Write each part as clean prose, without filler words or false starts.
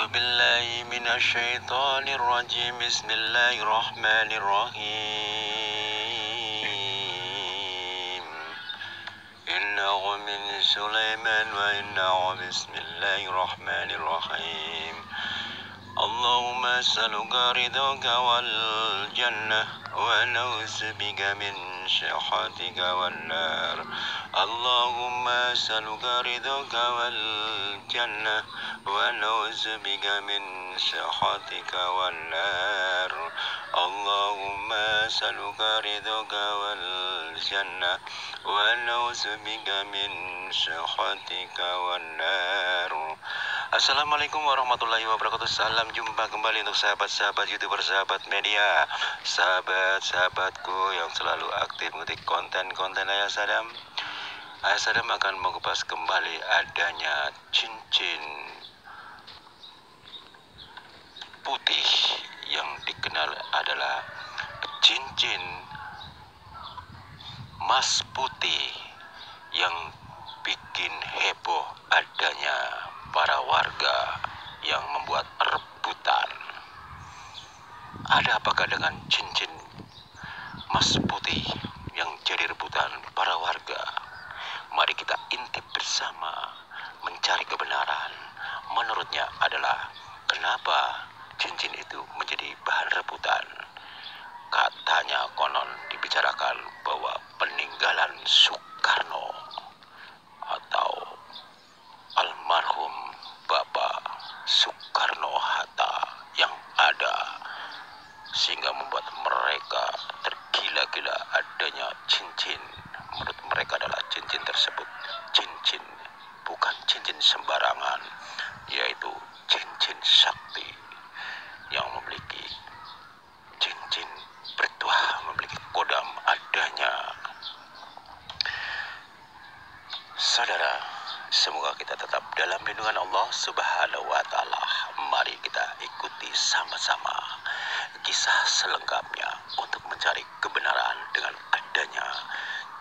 A'udzu billahi minasyaitonir rajim. Bismillahirrahmanirrahim. Innahu min Sulaiman wa innahu bismillahirrahmanirrahim. Allahumma as'aluka ridhaka wal jannah wa na'udzubika min syakhatika wan nar. Allahumma as'aluka ridhaka wal jannah wa na'udzubika min syakhatika wan nar. Allahumma as'aluka ridhaka wal jannah wa na'udzubika min syakhatika wan nar. Assalamualaikum warahmatullahi wabarakatuh. Salam jumpa kembali untuk sahabat-sahabat YouTuber, sahabat media, sahabat-sahabatku yang selalu aktif mengetik konten-konten Ayah Sadam. Ayah Sadam akan mengupas kembali adanya cincin putih yang dikenal adalah cincin emas putih yang bikin heboh adanya para warga yang membuat rebutan. Ada apakah dengan cincin emas putih yang jadi rebutan para warga? Mari kita intip bersama mencari kebenaran. Menurutnya adalah kenapa cincin itu menjadi bahan rebutan. Katanya konon dibicarakan bahwa peninggalan Soekarno atau almarhum Bapak Soekarno-Hatta yang ada, sehingga membuat mereka tergila-gila adanya cincin. Menurut mereka adalah cincin tersebut cincin, bukan cincin sembarangan, yaitu cincin sakti yang memiliki cincin bertuah, memiliki kodam adanya. Saudara, semoga kita tetap dalam lindungan Allah Subhanahu wa Ta'ala. Mari kita ikuti sama-sama kisah selengkapnya untuk mencari kebenaran dengan adanya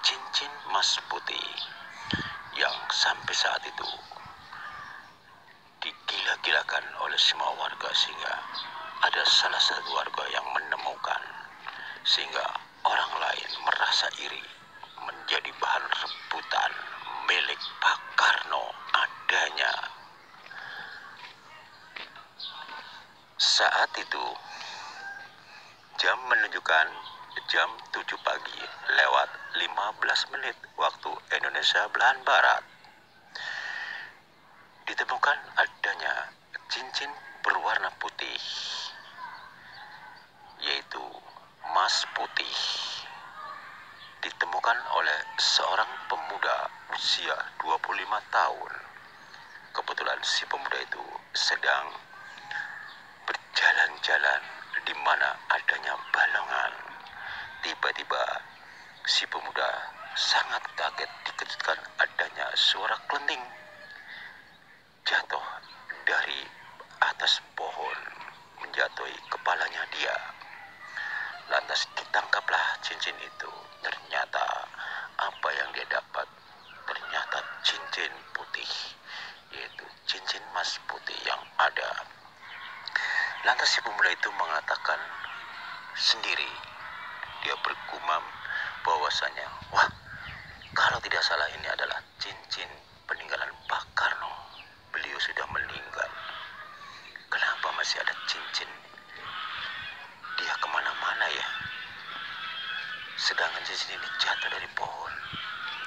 cincin emas putih yang sampai saat itu digila-gilakan oleh semua warga, sehingga ada salah satu warga yang menemukan, sehingga orang lain merasa iri, menjadi bahan rebutan milik Pak Karno adanya. Saat itu jam menunjukkan jam 7 pagi lewat 15 menit waktu Indonesia belahan barat. Ditemukan adanya cincin berwarna putih, yaitu emas putih. Ditemukan oleh seorang pemuda usia 25 tahun. Kebetulan si pemuda itu sedang berjalan-jalan di mana adanya balongan. Tiba-tiba si pemuda sangat kaget dikejutkan adanya suara kelenting jatuh dari atas pohon menjatuhi kepalanya dia. Lantas ditangkaplah cincin itu. Ternyata apa yang dia dapat ternyata cincin putih, yaitu cincin emas putih yang ada. Lantas si pemuda itu mengatakan sendiri, dia bergumam bahwasanya, wah, kalau tidak salah ini adalah cincin peninggalan Pak Karno. Beliau sudah meninggal, kenapa masih ada cincin? Dia kemana-mana ya? Sedangkan cincin ini jatuh dari pohon,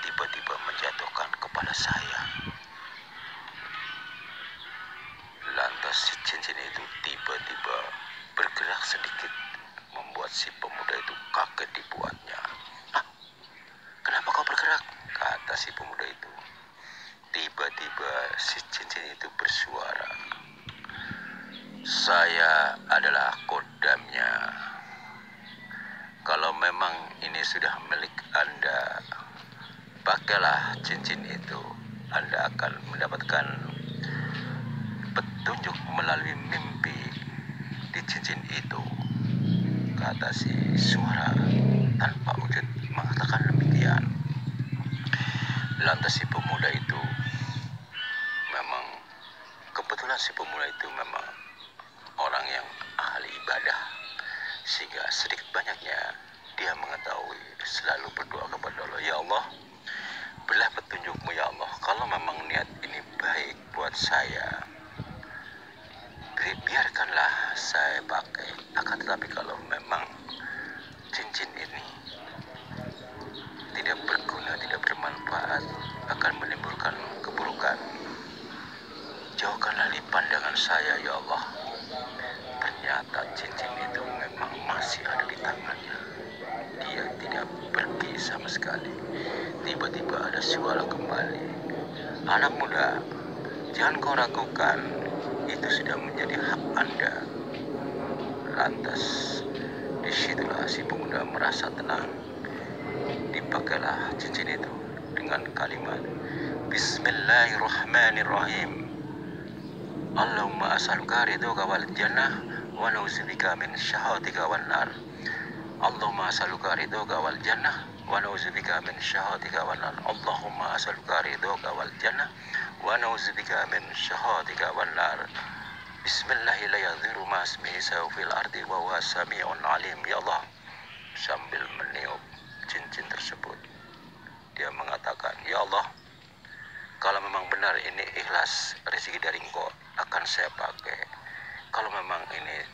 tiba-tiba menjatuhkan kepala saya. Lantas si cincin itu tiba-tiba bergerak sedikit, membuat si pemuda itu kaget dibuatnya. "Ah, kenapa kau bergerak?" kata si pemuda itu. Tiba-tiba si cincin itu bersuara, "Saya adalah kodamnya. Kalau memang ini sudah milik Anda, pakailah cincin itu. Anda akan mendapatkan petunjuk melalui mimpi di cincin itu," kata si suara tanpa wujud mengatakan demikian. Lantas si pemuda itu memang kebetulan Kebetulan si pemuda itu memang orang yang ahli ibadah, sehingga sedikit banyaknya dia mengetahui selalu berdoa kepada Allah, ya Allah, berilah petunjukmu ya Allah, kalau memang niat ini baik buat saya, biarkanlah saya pakai. Akan tetapi kalau memang cincin ini tidak berguna, tidak bermanfaat, akan menimbulkan keburukan, jauhkanlah dari pandangan saya ya Allah. Ternyata cincin itu memang masih ada di tangannya. Dia tidak pergi sama sekali. Tiba-tiba ada suara kembali, anak muda, jangan kau ragukan, itu sudah menjadi hak Anda. Lantas disitulah si pemuda merasa tenang. Dipakailah cincin itu dengan kalimat Bismillahirrahmanirrahim. Allahumma as'aluka ridhoka wal jannah wa na'udzubika min syahwatika wan nar. Allahumma as'aluka ridhoka wal jannah wa na'udzubika min syahwatika wan nar. Allahumma as'aluka ridhoka wal jannah wa na'udzubika min syahwatika wan nar. Bismillahirrahmanirrahim. Masmi fil ardi wa huwa sami'un alim. Ya Allah, sambil meniup cincin tersebut, dia mengatakan, ya Allah, kalau memang benar ini ikhlas rezeki dari Engkau, akan saya pakai. Kalau memang ini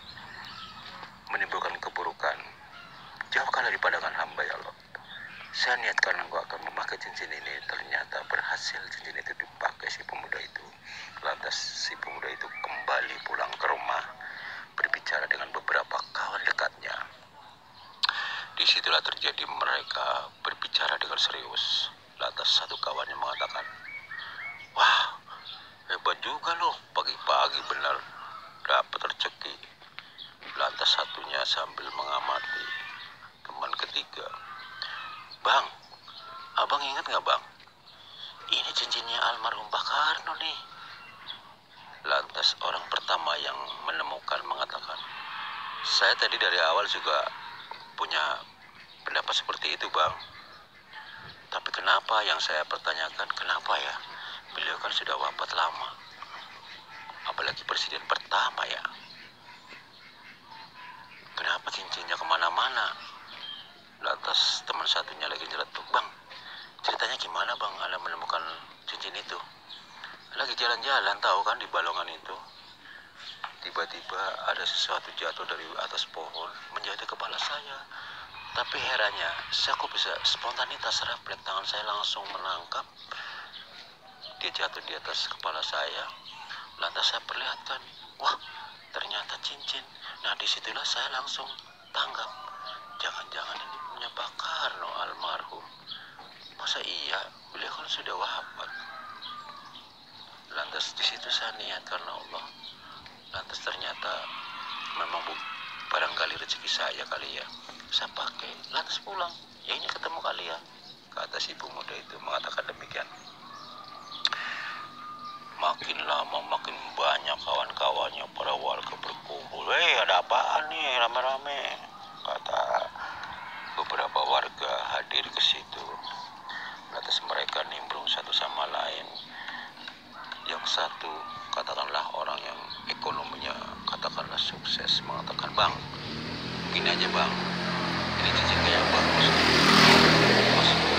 menimbulkan keburukan, jauhkanlah dari pandangan hamba ya Allah. Saya niatkan Engkau akan memakai cincin ini. Ternyata berhasil cincin itu dipakai si pemuda itu. Lantas si pemuda itu kembali pulang ke rumah, berbicara dengan beberapa kawan dekatnya. Disitulah terjadi mereka berbicara dengan serius. Lantas satu kawannya mengatakan, wah, hebat juga loh, pagi-pagi benar dapat rezeki. Lantas satunya sambil mengamati teman ketiga, bang, abang ingat gak bang, ini cincinnya almarhum Pak Karno nih. Lantas orang pertama yang menemukan mengatakan, saya tadi dari awal juga punya pendapat seperti itu bang. Tapi kenapa yang saya pertanyakan, kenapa ya? Beliau kan sudah wafat lama. Apalagi presiden pertama ya. Kenapa cincinnya kemana-mana? Lantas teman satunya lagi nyeletuk, bang, ceritanya gimana bang Anda menemukan cincin itu? Lagi jalan-jalan tahu kan di Balongan itu. Tiba-tiba ada sesuatu jatuh dari atas pohon menjadi kepala saya. Tapi herannya, saya kok bisa spontanitas refleks, tangan saya langsung menangkap. Dia jatuh di atas kepala saya. Lantas saya perlihatkan, wah, ternyata cincin. Nah disitulah saya langsung tanggap, jangan-jangan ini punya Pak Karno almarhum. Masa iya, beliau kan sudah wafat. Lantas disitu saya niat karena Allah. Lantas ternyata memang barangkali rezeki saya kali ya, saya pakai. Lantas pulang, ya ini ketemu kalian, kata si pemuda itu mengatakan demikian. Makin lama makin banyak kawan-kawannya, para warga berkumpul. Ada apaan nih rame-rame? Kata beberapa warga hadir ke situ. Lantas mereka nimbrung satu sama lain. Yang satu katakanlah orang yang ekonominya katakanlah sukses mengatakan, bang, gini aja bang, ini cincin kayak bagus. Maksudnya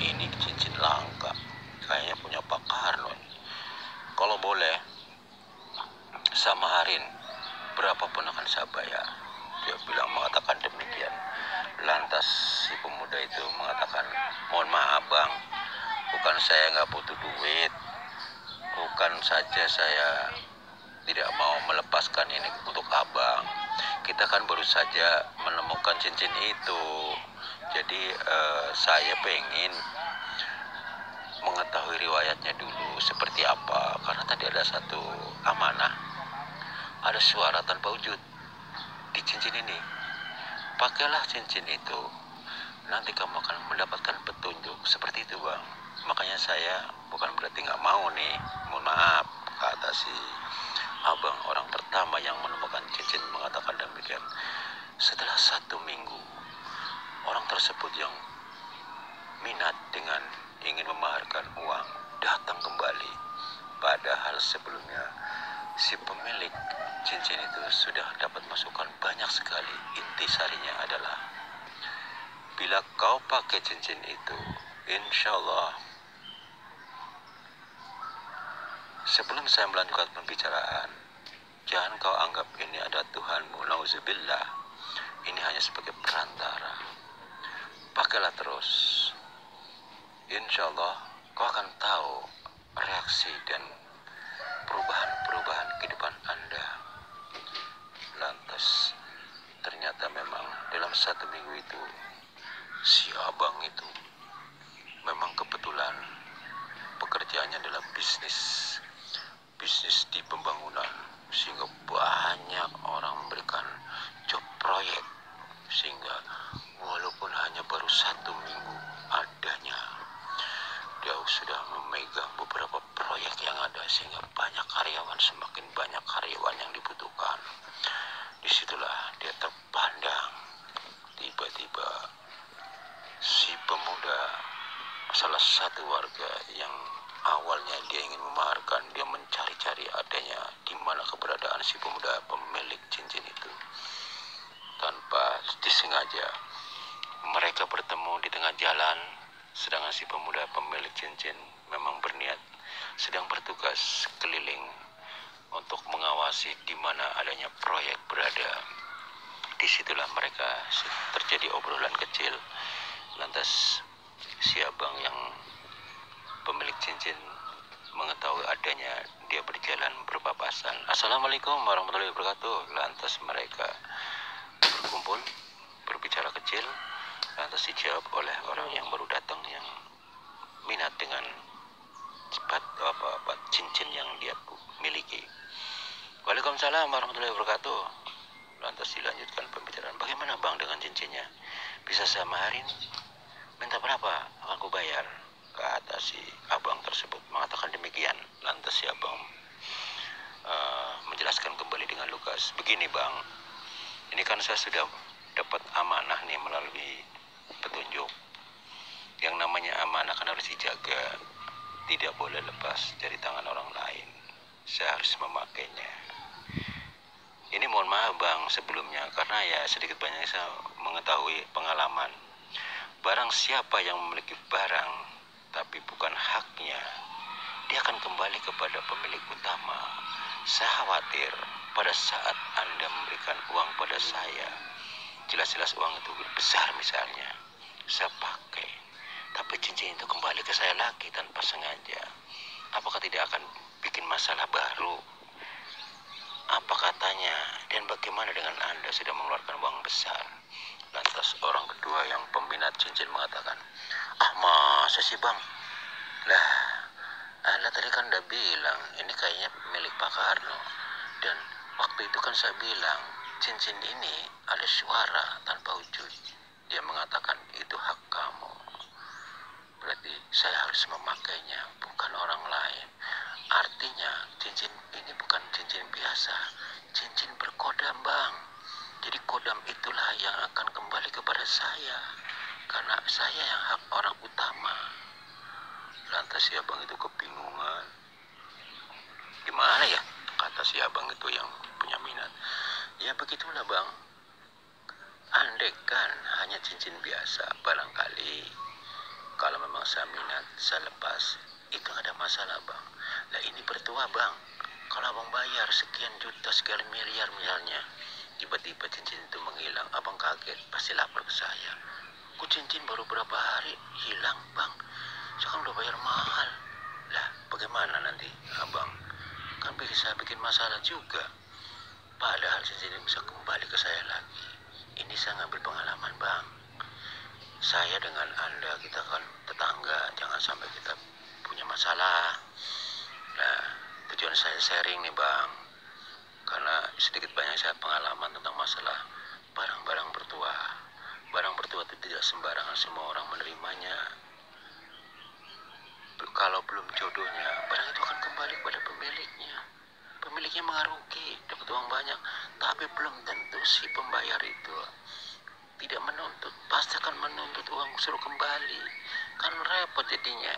ini cincin langka, kayaknya punya Pak Karno. Kalau boleh samaharin berapapun akan saya bayar. Dia bilang mengatakan demikian. Lantas si pemuda itu mengatakan, mohon maaf bang, bukan saya nggak butuh duit, bukan saja saya tidak mau melepaskan ini untuk abang. Kita kan baru saja menemukan cincin itu. Jadi saya pengen mengetahui riwayatnya dulu seperti apa. Karena tadi ada satu amanah, ada suara tanpa wujud di cincin ini. Pakailah cincin itu, nanti kamu akan mendapatkan petunjuk. Seperti itu bang. Makanya saya bukan berarti nggak mau nih, mohon maaf, kata si abang orang pertama yang menemukan cincin mengatakan demikian. Setelah 1 minggu, orang tersebut yang minat dengan ingin memaharkan uang datang kembali. Padahal sebelumnya si pemilik cincin itu sudah dapat masukan banyak sekali. Intisarinya adalah bila kau pakai cincin itu, insya Allah, sebelum saya melanjutkan pembicaraan, jangan kau anggap ini ada Tuhanmu, nauzubillah. Ini hanya sebagai perantara. Pakailah terus. Insya Allah kau akan tahu reaksi dan perubahan-perubahan kehidupan Anda. Lantas ternyata memang dalam 1 minggu itu si abang itu memang kebetulan pekerjaannya adalah bisnis di pembangunan, sehingga banyak orang memberikan job proyek, sehingga walaupun hanya baru 1 minggu adanya, dia sudah memegang beberapa proyek yang ada, sehingga banyak karyawan, semakin banyak karyawan yang dibutuhkan. Disitulah dia terpandang. Tiba-tiba si pemuda, salah satu warga yang awalnya dia ingin memaharkan, dia mencari-cari adanya di mana keberadaan si pemuda pemilik cincin itu. Tanpa disengaja mereka bertemu di tengah jalan, sedangkan si pemuda pemilik cincin memang berniat sedang bertugas keliling untuk mengawasi di mana adanya proyek berada. Disitulah mereka terjadi obrolan kecil. Lantas si abang yang pemilik cincin mengetahui adanya dia berjalan berpapasan. Assalamualaikum warahmatullahi wabarakatuh. Lantas mereka berkumpul, berbicara kecil. Lantas dijawab oleh orang yang baru datang yang minat dengan cincin yang dia miliki. Waalaikumsalam warahmatullahi wabarakatuh. Lantas dilanjutkan pembicaraan. Bagaimana bang dengan cincinnya? Bisa saya maharin? Minta berapa? Aku bayar. Kata si abang tersebut mengatakan demikian. Lantas si abang menjelaskan kembali dengan lugas. Begini bang, ini kan saya sudah dapat amanah nih melalui petunjuk. Yang namanya amanah kan harus dijaga, tidak boleh lepas dari tangan orang lain. Saya harus memakainya. Ini mohon maaf bang sebelumnya, karena ya sedikit banyak saya mengetahui pengalaman. Barang siapa yang memiliki barang tapi bukan haknya, dia akan kembali kepada pemilik utama. Saya khawatir pada saat Anda memberikan uang pada saya, jelas-jelas uang itu besar misalnya, saya pakai, tapi cincin itu kembali ke saya lagi tanpa sengaja. Apakah tidak akan bikin masalah baru? Apa katanya? Dan bagaimana dengan Anda sudah mengeluarkan uang besar? Lantas orang kedua yang peminat cincin mengatakan, masa sih bang? Lah, Anda tadi kan udah bilang ini kayaknya milik Pak Karno. Dan waktu itu kan saya bilang cincin ini ada suara tanpa wujud. Dia mengatakan itu hak kamu. Berarti saya harus memakainya, bukan orang lain. Artinya cincin ini bukan cincin biasa, cincin berkodam bang. Jadi kodam itulah yang akan kembali kepada saya, karena saya yang hak orang utama. Lantas si abang itu kebingungan. Gimana ya? Kata si abang itu yang punya minat. Ya begitulah bang. Andaikan hanya cincin biasa, barangkali kalau memang saya minat, saya lepas, itu gak ada masalah bang. Lah ini bertuah bang. Kalau abang bayar sekian juta, sekian miliar misalnya, tiba-tiba cincin itu menghilang, abang kaget, pasti lapor ke saya. Kok cincin baru berapa hari hilang bang? Saya kan udah bayar mahal. Lah bagaimana nanti abang? Kan bisa bikin masalah juga. Padahal cincin ini bisa kembali ke saya lagi. Ini saya ngambil pengalaman bang. Saya dengan Anda, kita kan tetangga, jangan sampai kita punya masalah. Nah, tujuan saya sharing nih bang, karena sedikit banyak saya pengalaman tentang masalah barang-barang bertuah. Barang bertuah itu tidak sembarangan semua orang menerimanya. Kalau belum jodohnya, barang itu akan kembali kepada pemiliknya. Pemiliknya mengarugi, dapat uang banyak, tapi belum tentu si pembayar itu tidak menuntut, pasti akan menuntut uang suruh kembali. Kan repot jadinya.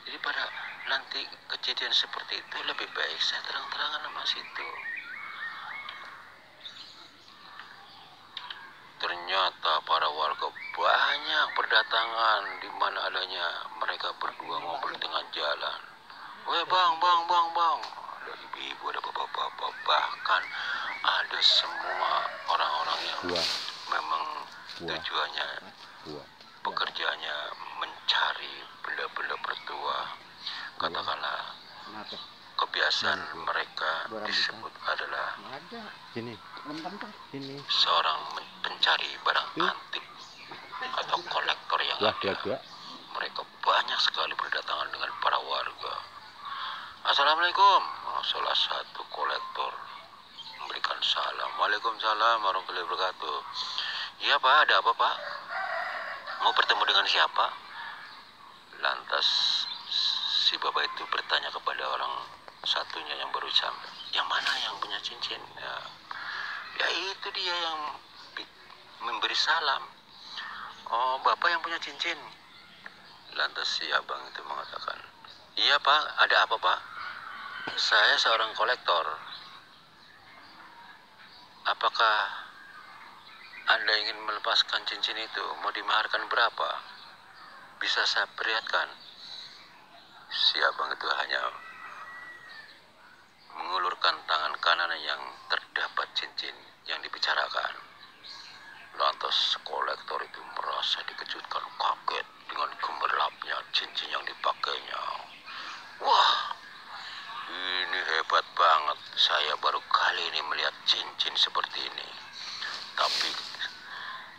Jadi pada nanti kejadian seperti itu lebih baik saya terang-terangan sama situ. Ternyata para warga banyak berdatangan di mana adanya mereka berdua ngobrol di tengah jalan. Weh bang, ada ibu-ibu, ada bapak-bapak, bahkan ada semua orang-orang yang memang tujuannya pekerjaannya mencari benda-benda bertuah. Katakanlah kebiasaan mereka disebut adalah seorang pencari barang antik atau kolektor yang ada. Mereka banyak sekali berdatangan dengan para warga. Assalamualaikum. Salah satu kolektor memberikan salam. Waalaikumsalam warahmatullahi wabarakatuh. Iya pak, ada apa pak? Mau bertemu dengan siapa? Lantas si bapak itu bertanya kepada orang satunya yang baru sampai, yang mana yang punya cincin? Ya itu dia yang memberi salam. Oh bapak yang punya cincin. Lantas si abang itu mengatakan, iya pak, ada apa pak? Saya seorang kolektor. Apakah Anda ingin melepaskan cincin itu? Mau dimaharkan berapa? Bisa saya perlihatkan? Si abang itu hanya mengulurkan tangan kanan yang terdapat cincin yang dibicarakan. Lantas kolektor itu merasa dikejutkan, kaget dengan gemerlapnya cincin yang dipakainya. Wah, ini hebat banget. Saya baru kali ini melihat cincin seperti ini. Tapi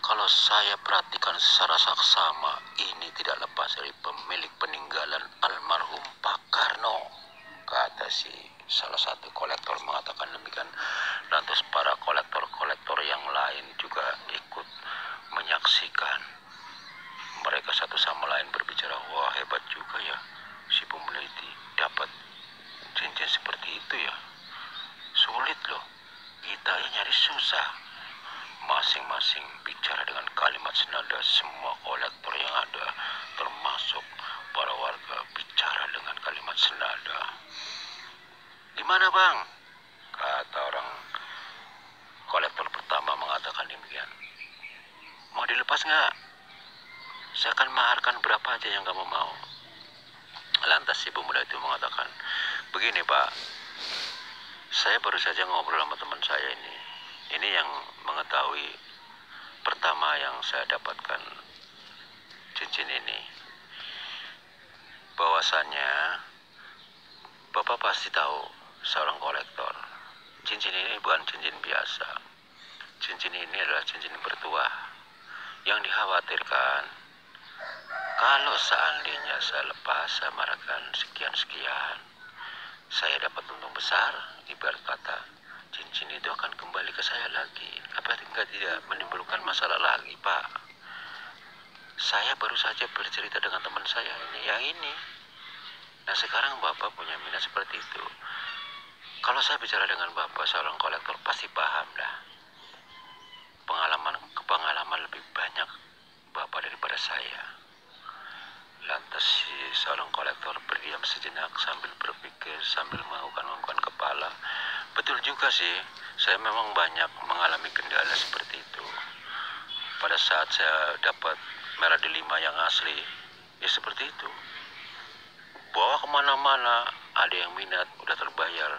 kalau saya perhatikan secara saksama, ini tidak lepas dari pemilik peninggalan almarhum Pak Karno, kata si salah satu kolektor mengatakan demikian. Lantas para kolektor-kolektor yang lain juga ikut menyaksikan. Mereka satu sama lain berbicara, wah hebat juga ya si peneliti dapat cincin seperti itu ya. Sulit loh, kita nyari susah. Masing-masing bicara dengan kalimat senada. Semua kolektor yang ada, termasuk para warga, bicara dengan kalimat senada. Di mana bang? Kata orang kolektor pertama mengatakan demikian. Mau dilepas nggak? Saya akan maharkan berapa aja yang kamu mau. Lantas si pemuda itu mengatakan, begini pak, saya baru saja ngobrol sama teman saya ini. Ini yang mengetahui pertama yang saya dapatkan cincin ini. Bahwasannya bapak pasti tahu seorang kolektor. Cincin ini bukan cincin biasa. Cincin ini adalah cincin bertuah. Yang dikhawatirkan, kalau seandainya saya lepas, saya marahkan sekian-sekian, saya dapat untung besar. Ibarat kata, cincin itu akan kembali ke saya lagi. Apa tidak menimbulkan masalah lagi, Pak? Saya baru saja bercerita dengan teman saya yang ini. Nah sekarang Bapak punya minat seperti itu. Kalau saya bicara dengan Bapak, seorang kolektor, pasti paham lah. Pengalaman lebih banyak Bapak daripada saya. Lantas si seorang kolektor berdiam sejenak sambil berpikir, sambil mengangguk-anggukkan kepala. Betul juga sih, saya memang banyak mengalami kendala seperti itu. Pada saat saya dapat merah delima yang asli, ya seperti itu. Bawa kemana-mana, ada yang minat, udah terbayar.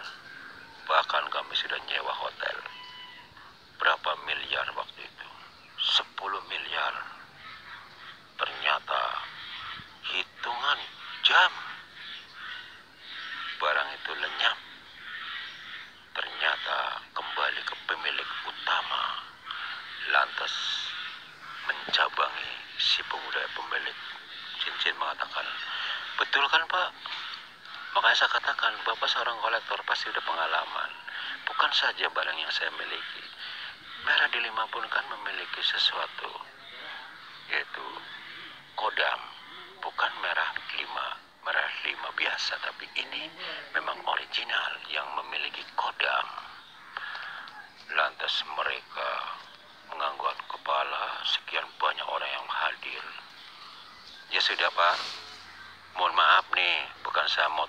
Bahkan kami sudah nyewa hotel. Berapa miliar waktu itu? 10 miliar. Ternyata hitungan jam barang itu lenyap. Ternyata kembali ke pemilik utama. Lantas mencabangi si pemuda pemilik cincin mengatakan, betul kan Pak? Makanya saya katakan, Bapak seorang kolektor pasti udah pengalaman. Bukan saja barang yang saya miliki. Merah delima pun kan memiliki sesuatu, yaitu kodam. Bukan merah lima biasa, tapi ini memang original yang memiliki kodam. Lantas mereka mengangguk kepala, sekian banyak orang yang hadir. Ya sudah Pak, mohon maaf nih, bukan saya mau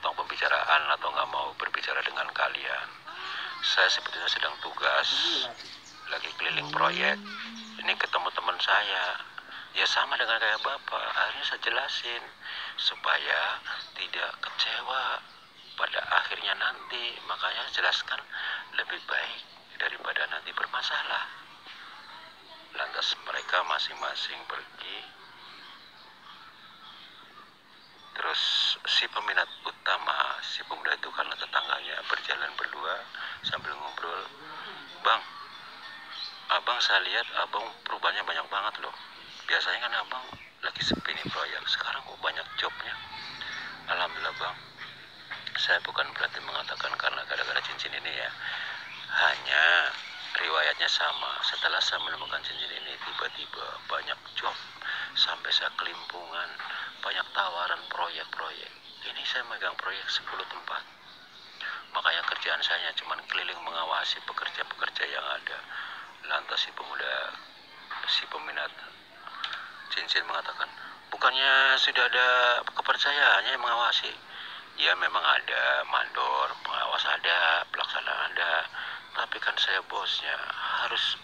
berbicara dengan kalian. Saya sebetulnya sedang tugas, lagi keliling proyek. Ini ketemu teman saya, ya sama dengan kayak Bapak. Akhirnya saya jelasin supaya tidak kecewa pada akhirnya nanti. Makanya jelaskan lebih baik daripada nanti bermasalah. Lantas mereka masing-masing pergi. Terus si peminat utama, si pemuda itu karena tetangganya berjalan berdua sambil ngobrol. Bang, abang saya lihat abang perubahannya banyak banget loh. Biasanya kan abang lagi sepi nih proyek, sekarang kok banyak jobnya. Alhamdulillah bang. Saya bukan berarti mengatakan karena gara-gara cincin ini ya. Hanya riwayatnya sama. Setelah saya menemukan cincin ini, tiba-tiba banyak job. Sampai saya kelimpungan, banyak tawaran proyek-proyek. Ini saya megang proyek 10 tempat. Makanya kerjaan saya cuma keliling mengawasi pekerja-pekerja yang ada. Lantas si pemuda, si peminat cincin mengatakan, bukannya sudah ada kepercayaannya yang mengawasi? Ya memang ada, mandor, pengawas ada, pelaksana ada. Tapi kan saya bosnya, harus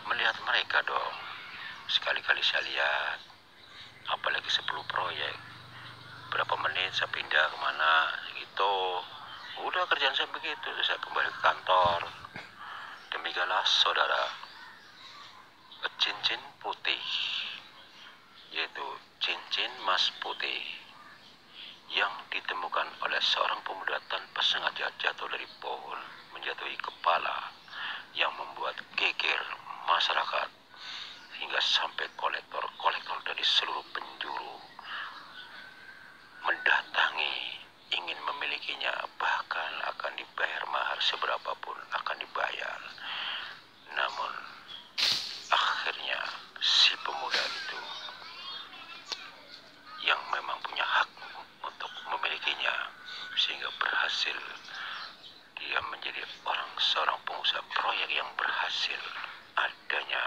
melihat mereka dong. Sekali-kali saya lihat, apalagi 10 proyek. Berapa menit saya pindah kemana, gitu. Udah kerjaan saya begitu, saya kembali ke kantor. Demikianlah saudara, cincin putih, yaitu cincin emas putih yang ditemukan oleh seorang pemuda tanpa sengaja jatuh dari pohon, menjatuhi kepala, yang membuat geger masyarakat hingga sampai kolektor dari seluruh penjuru mendatangi, ingin memilikinya, bahkan akan dibayar mahar seberapapun akan dibayar. Namun akhirnya si pemuda itu yang memang punya hak untuk memilikinya, sehingga berhasil dia menjadi seorang pengusaha proyek yang berhasil adanya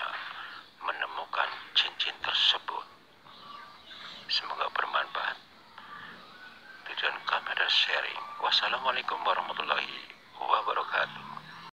menemukan cincin tersebut. Semoga bermanfaat. Tujuan kami adalah sharing. Wassalamualaikum warahmatullahi